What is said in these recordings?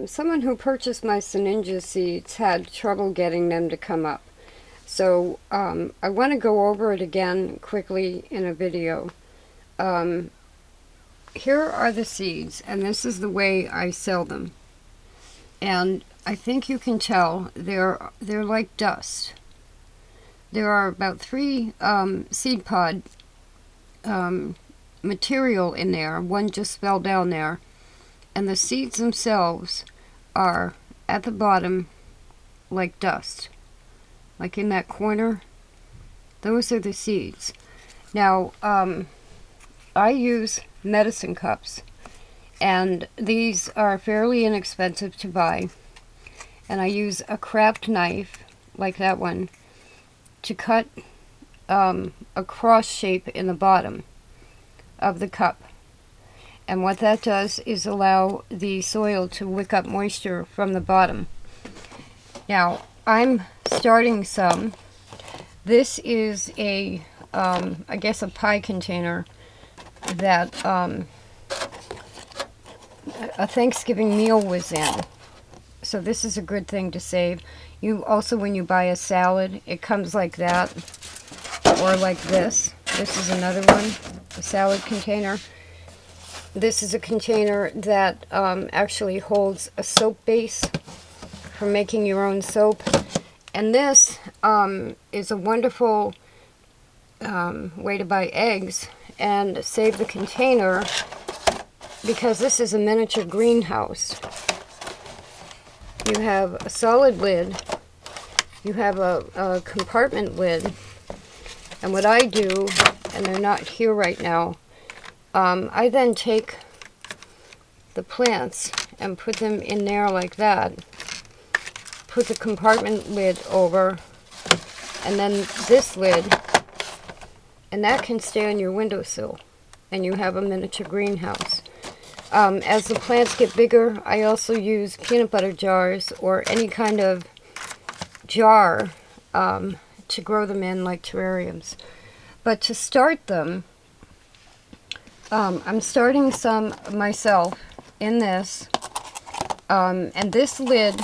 Someone who purchased my Sinningia seeds had trouble getting them to come up. So I want to go over it again quickly in a video. Here are the seeds, and this is the way I sell them. And I think you can tell they're like dust. There are about 3 seed pod material in there. One just fell down there. And the seeds themselves are at the bottom like dust. Like in that corner, those are the seeds. Now, I use medicine cups, and these are fairly inexpensive to buy. And I use a craft knife, like that one, to cut a cross shape in the bottom of the cup. And what that does is allow the soil to wick up moisture from the bottom. Now, I'm starting some. This is a, I guess a pie container that a Thanksgiving meal was in. So this is a good thing to save. You also, when you buy a salad, it comes like that, or like this. This is another one, a salad container. This is a container that actually holds a soap base for making your own soap. And this is a wonderful way to buy eggs and save the container, because this is a miniature greenhouse. You have a solid lid, you have a compartment lid, and what I do, and they're not here right now, I then take the plants and put them in there like that, put the compartment lid over, and then this lid, and that can stay on your windowsill, and you have a miniature greenhouse. As the plants get bigger, I also use peanut butter jars or any kind of jar to grow them in, like terrariums. But to start them, I'm starting some myself in this, and this lid,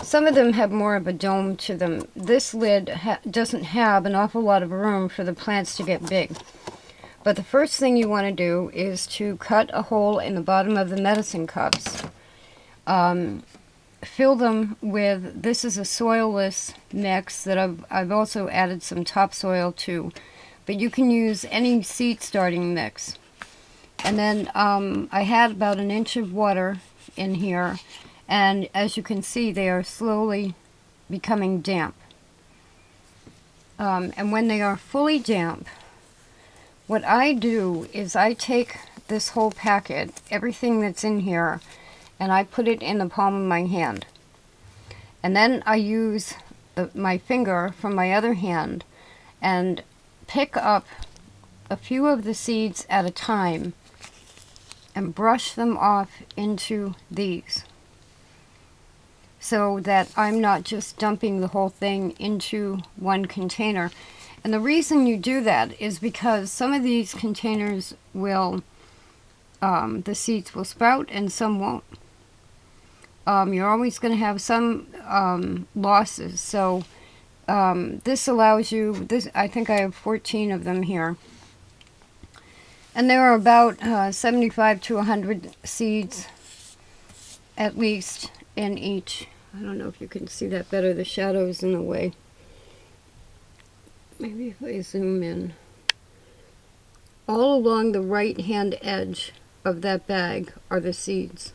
some of them have more of a dome to them. This lid doesn't have an awful lot of room for the plants to get big. But the first thing you want to do is to cut a hole in the bottom of the medicine cups. Fill them with, this is a soilless mix that I've also added some topsoil to, but you can use any seed starting mix. And then I had about 1 inch of water in here, and as you can see, they are slowly becoming damp. And when they are fully damp, what I do is I take this whole packet, everything that's in here, and I put it in the palm of my hand. And then I use my finger from my other hand and pick up a few of the seeds at a time and brush them off into these, so that I'm not just dumping the whole thing into one container. And the reason you do that is because some of these containers will, the seeds will sprout and some won't. You're always going to have some losses. So this allows you, I think I have 14 of them here. And there are about 75 to 100 seeds, at least, in each. I don't know if you can see that better. The shadow's in the way. Maybe if I zoom in. All along the right-hand edge of that bag are the seeds.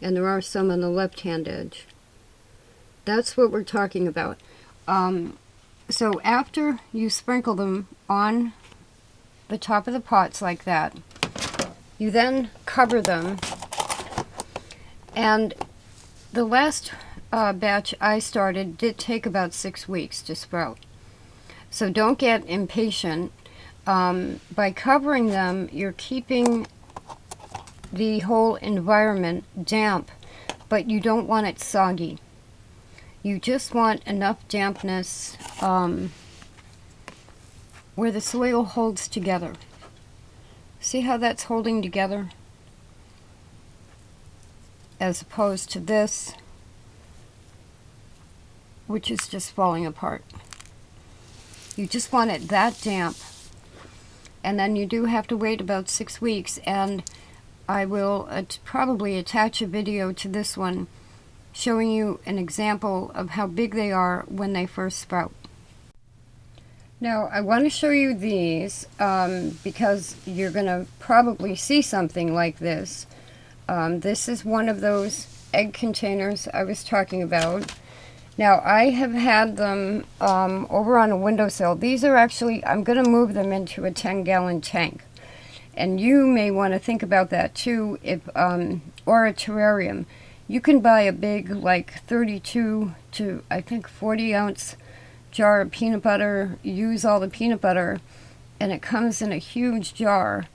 And there are some on the left-hand edge. That's what we're talking about. So after you sprinkle them on the top of the pots like that, you then cover them. And the last batch I started did take about 6 weeks to sprout. So don't get impatient. By covering them, you're keeping the whole environment damp, but you don't want it soggy. You just want enough dampness where the soil holds together. See how that's holding together? as opposed to this, which is just falling apart. You just want it that damp. And then you do have to wait about 6 weeks, and I will probably attach a video to this one showing you an example of how big they are when they first sprout. Now I want to show you these because you're going to probably see something like this. This is one of those egg containers I was talking about. Now I have had them over on a windowsill. These are actually, I'm going to move them into a 10-gallon tank. And you may want to think about that too, if or a terrarium. You can buy a big, like 32 to I think 40-ounce jar of peanut butter, use all the peanut butter, and it comes in a huge jar.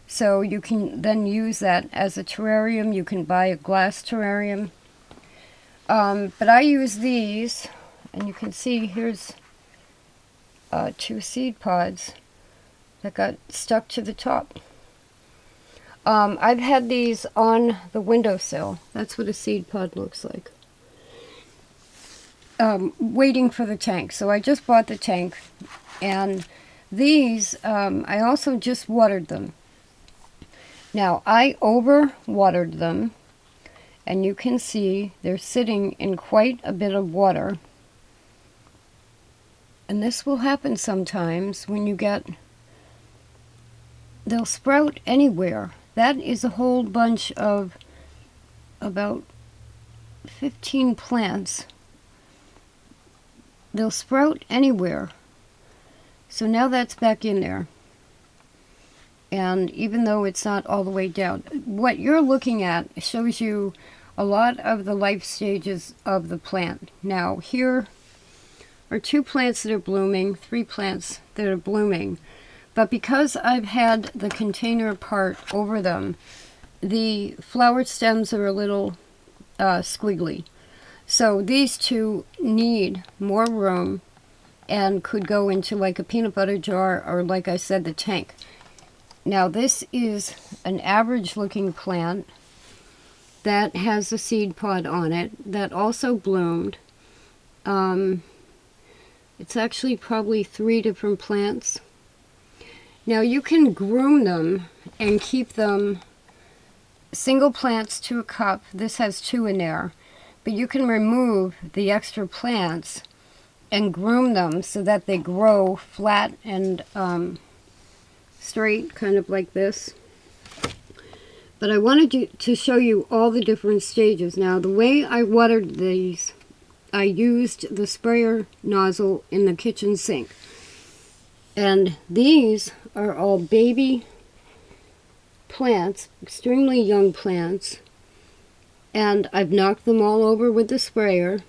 So you can then use that as a terrarium. You can buy a glass terrarium. But I use these, and you can see here's 2 seed pods that got stuck to the top. I've had these on the windowsill. That's what a seed pod looks like. Waiting for the tank. So I just bought the tank, and these, I also just watered them. Now, I over-watered them, and you can see they're sitting in quite a bit of water. And this will happen sometimes when you get, they'll sprout anywhere. That is a whole bunch of about 15 plants. They'll sprout anywhere. So now that's back in there. And even though it's not all the way down, what you're looking at shows you a lot of the life stages of the plant. Now here are 2 plants that are blooming, 3 plants that are blooming. But because I've had the container part over them, the flower stems are a little squiggly. So these 2 need more room and could go into like a peanut butter jar or, like I said, the tank. Now this is an average looking plant that has a seed pod on it that also bloomed. It's actually probably 3 different plants. Now you can groom them and keep them single plants to a cup. This has 2 in there. But you can remove the extra plants and groom them so that they grow flat and straight, kind of like this. But I wanted to show you all the different stages. Now the way I watered these, I used the sprayer nozzle in the kitchen sink. And these are all baby plants, extremely young plants. And I've knocked them all over with the sprayer.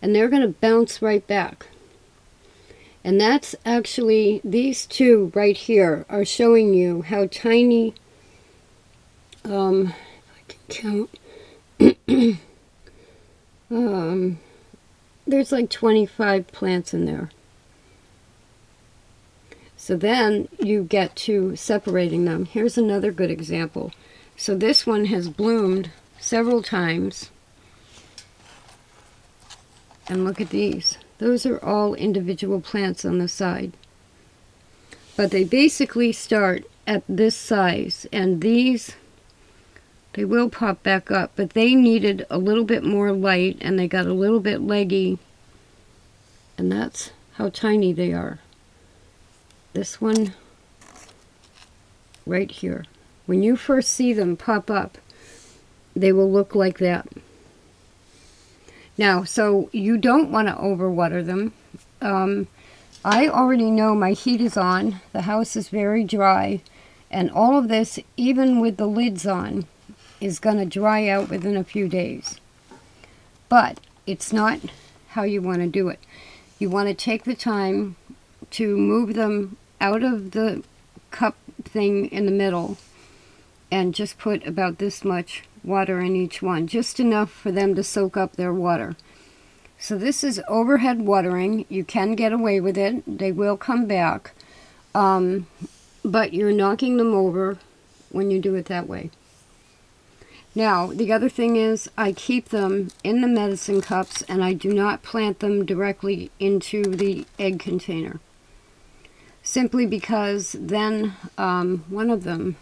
And they're going to bounce right back. And that's actually, these 2 right here are showing you how tiny, if I can count, there's like 25 plants in there. So then you get to separating them. Here's another good example. So this one has bloomed several times. And look at these. Those are all individual plants on the side. But they basically start at this size. And these, they will pop back up. But they needed a little bit more light, and they got a little bit leggy. And that's how tiny they are. This one right here. When you first see them pop up, they will look like that. Now, so you don't want to overwater them. I already know my heat is on. The house is very dry. And all of this, even with the lids on, is going to dry out within a few days. But it's not how you want to do it. You want to take the time to move them out of the cup thing in the middle and just put about this much water in each one, just enough for them to soak up their water. So this is overhead watering. You can get away with it. They will come back, but you're knocking them over when you do it that way. Now, the other thing is I keep them in the medicine cups and I do not plant them directly into the egg container. Simply because then one of them,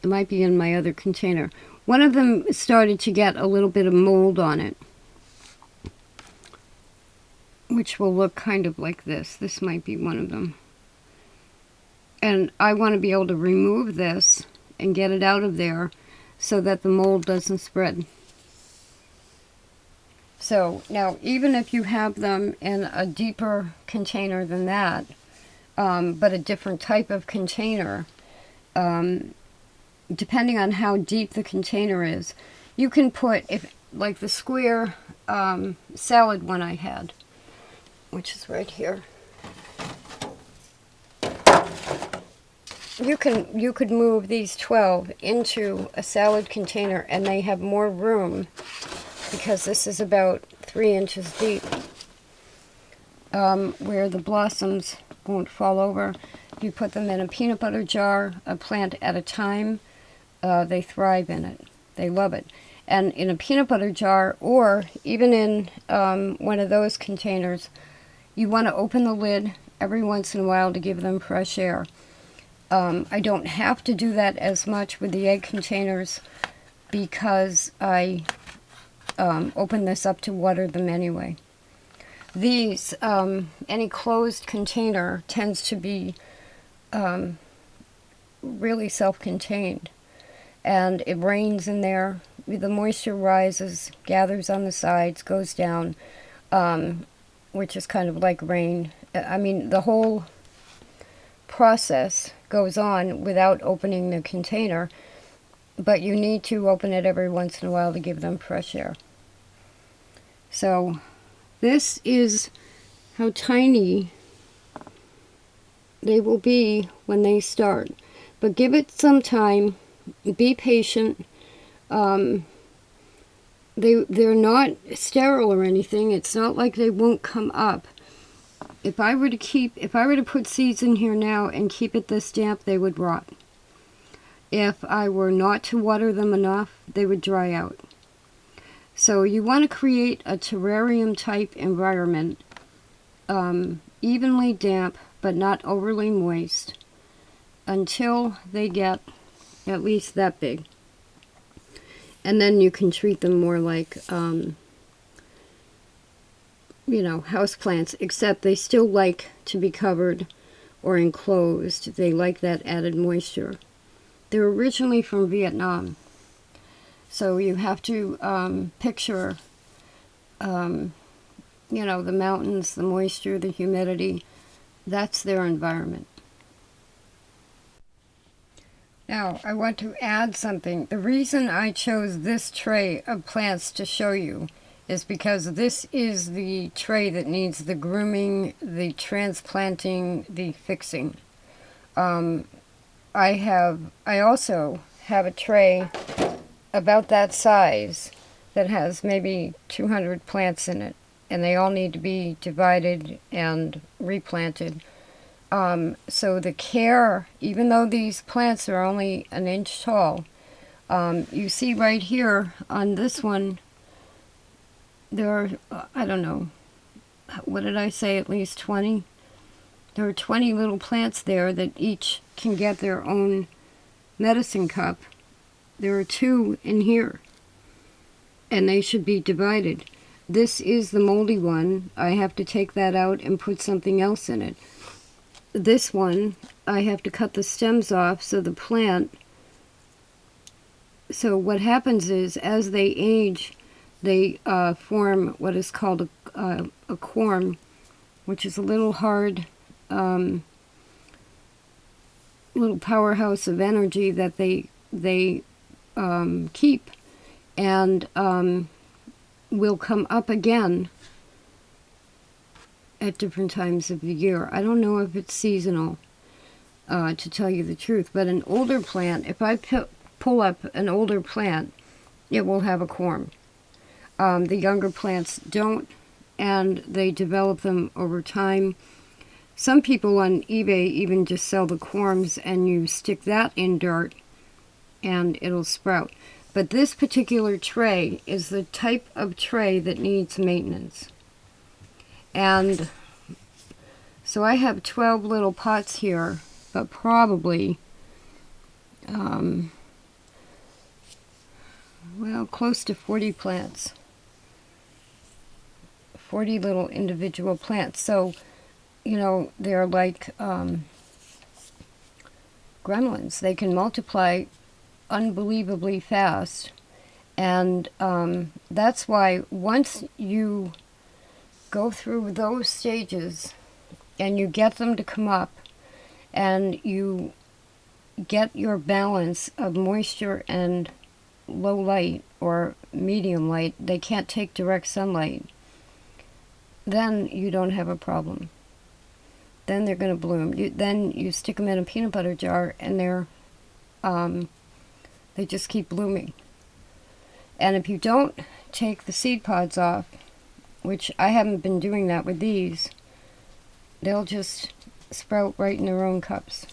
it might be in my other container, one of them started to get a little bit of mold on it, which will look kind of like this. This might be one of them. And I want to be able to remove this and get it out of there so that the mold doesn't spread. So now, even if you have them in a deeper container than that, but a different type of container, depending on how deep the container is, you can put, if like the square salad one I had, which is right here. You could move these 12 into a salad container and they have more room because this is about 3 inches deep, where the blossoms won't fall over. If you put them in a peanut butter jar, a plant at a time, they thrive in it. They love it. And in a peanut butter jar, or even in one of those containers, you want to open the lid every once in a while to give them fresh air. I don't have to do that as much with the egg containers because I open this up to water them anyway. These, any closed container tends to be really self-contained, and it rains in there. The moisture rises, gathers on the sides, goes down, which is kind of like rain. I mean, the whole process goes on without opening the container, but you need to open it every once in a while to give them fresh air. So this is how tiny they will be when they start, but give it some time, be patient. They're not sterile or anything. It's not like they won't come up. If I were to put seeds in here now and keep it this damp, they would rot. If I were not to water them enough, they would dry out. So you want to create a terrarium type environment, evenly damp but not overly moist, until they get at least that big. And then you can treat them more like house plants, except they still like to be covered or enclosed. They like that added moisture. They're originally from Viet Nam, so you have to picture, the mountains, the moisture, the humidity. That's their environment. Now, I want to add something. The reason I chose this tray of plants to show you is because this is the tray that needs the grooming, the transplanting, the fixing. I also have a tray about that size that has maybe 200 plants in it, and they all need to be divided and replanted. So the care, even though these plants are only an inch tall, you see right here on this one, there are, I don't know, what did I say, at least 20? There are 20 little plants there that each can get their own medicine cup. There are 2 in here, and they should be divided. This is the moldy one. I have to take that out and put something else in it. This one, I have to cut the stems off so the plant, so what happens is, as they age, they form what is called a corm, which is a little hard, little powerhouse of energy that they keep, and will come up again at different times of the year. I don't know if it's seasonal, to tell you the truth, but an older plant, if I pull up an older plant, it will have a corm. The younger plants don't, and they develop them over time. Some people on eBay even just sell the corms, and you stick that in dirt and it'll sprout. But this particular tray is the type of tray that needs maintenance. And so I have 12 little pots here, but probably, well, close to 40 plants. 40 little individual plants. So, you know, they're like gremlins. They can multiply unbelievably fast. And that's why once you go through those stages and you get them to come up and you get your balance of moisture and low light or medium light, they can't take direct sunlight, then you don't have a problem. Then they're going to bloom. Then you stick them in a peanut butter jar and they just keep blooming. And if you don't take the seed pods off, which I haven't been doing that with these, they'll just sprout right in their own cups.